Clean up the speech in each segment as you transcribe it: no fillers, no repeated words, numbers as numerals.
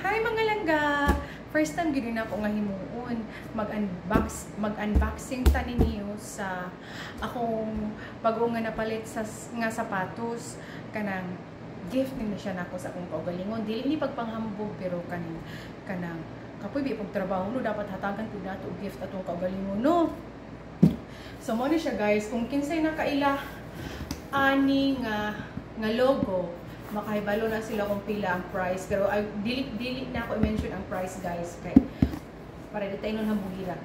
Hi mga langga! First time gid na ako nga himuon mag-unboxing ta ninyo sa akong bago nga napalit sa nga sapatos kanang gift ni siya nako sa akong kaugalingon. Dili ni pagpanghambog pero kanang kapoy bi pag trabaho no dapat hatagan pud nato gift atong kaugalingon no. So mo ni siya guys, kung kinsay nakaila ani nga logo makahibalo na sila kung pila ang price, pero dili na ako i-mention ang price guys kay para dito nun hambugira.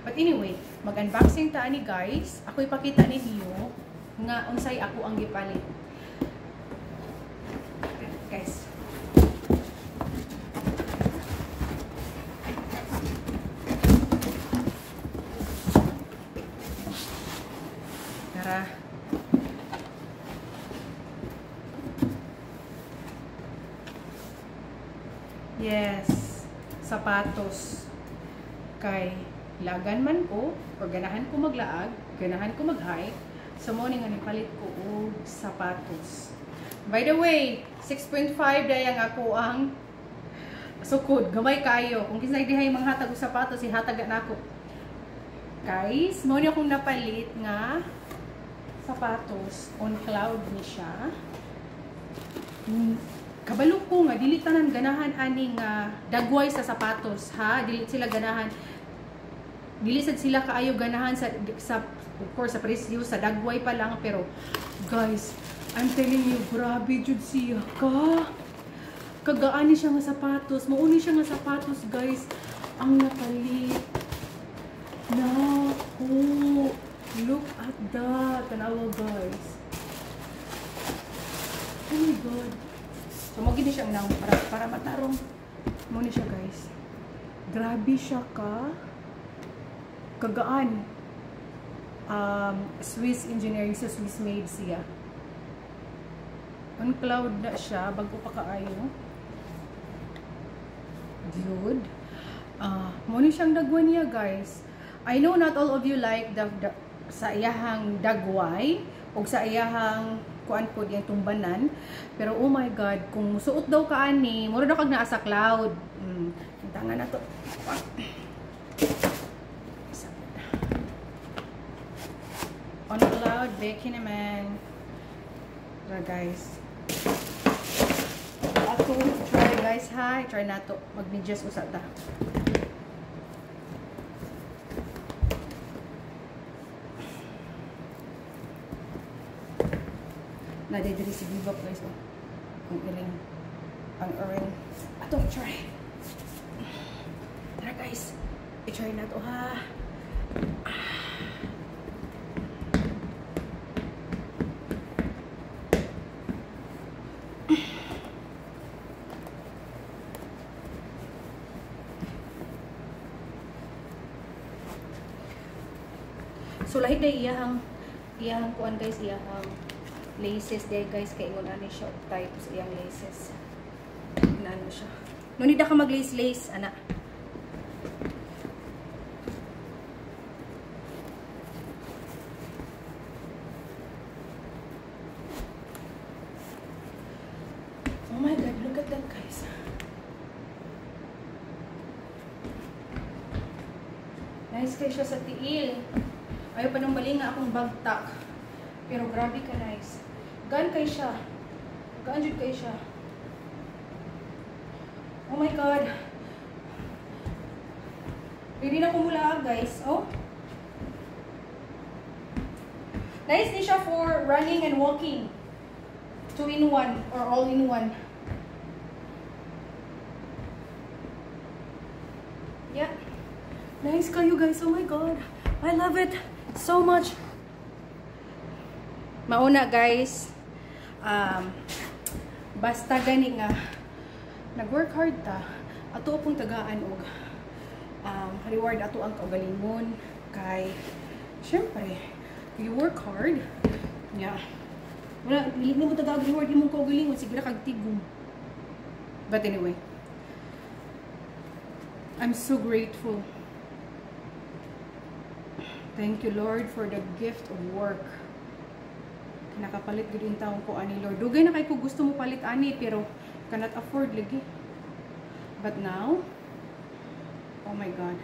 But anyway, mag-unboxing ta ani guys. Ako ipakita ninyo nga unsay ako ang gipalit guys. Tara. Yes, sapatos. Kay lagan man ko, or ganahan ko maglaag, ganahan ko mag-hike, so mo nga nipalit ko og sapatos. By the way, 6.5 dayang ako ang sukod, gamay kayo. Kung kinsay dihay manghatag og sapatos, ihatag na ako. Guys, mo ni akong napalit nga sapatos, on cloud ni siya. Kabalo ko nga dili tanan ganahan aning dagway sa sapatos ha, dili sila ganahan, dili sad sila kaayo ganahan sa of course sa presyo sa dagway pa lang, pero guys I'm telling you grabe jud siya kagaan ni siya nga sapatos, mauni siya nga sapatos guys ang napalit. Naku, look at that, tanawa guys, oh my god. So, magiging siya nang para matarong. Muna siya, guys. Grabe siya kagaan. Swiss engineering sa Swiss made siya. On cloud na siya. Bago pa kaayo. Good. Muna siyang dagwan niya, guys. I know not all of you like sa iyahang dagway o sa iyahang kuan po diyang tumbanan, pero oh my god, kung musuot daw ka ani mura daw kag naa sa cloud. Tangan na to on cloud beki naman ra guys. Ako try guys ha, try na to mag-medyas usap ta. Nadidiri si Viva guys, oh. Ang iring. Ang iring. Ato, try. Tara guys. I-try na to ha. So lahit na iyahang kuan guys, iyahang laces day guys, kay ingon ani siya types iyang laces. Ano siya. No need ka mag-lace ana. Oh my god, look at that guys. Nice kay siya sa tiil. Ayaw pa nang mali nga akong bagtak. Pero grabe ka nice. Gaan kay siya. Gaan jud kay siya. Oh my god. Pwede na kumula guys. Oh. Nice ni siya for running and walking. 2-in-1 or all-in-1. Yeah. Nice kayo guys. Oh my god. I love it so much. Mauna guys, basta gani nga nag-work hard ta, ato pong tagaan og reward ato ang kaugalingon kay syempre you work hard yeah, wala dili mo tagag reward imong kaugalingon sige ra kag tigom. But anyway, I'm so grateful. Thank you Lord for the gift of work. Nakapalit gud taong ko ani Lord. Dugay na kay ko gusto mo palit ani pero cannot afford lagi. But now, oh my God.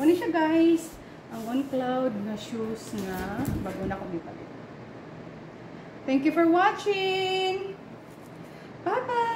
Ano siya guys? Ang On Cloud na shoes nga bago na ko ipalit. Thank you for watching! Bye-bye!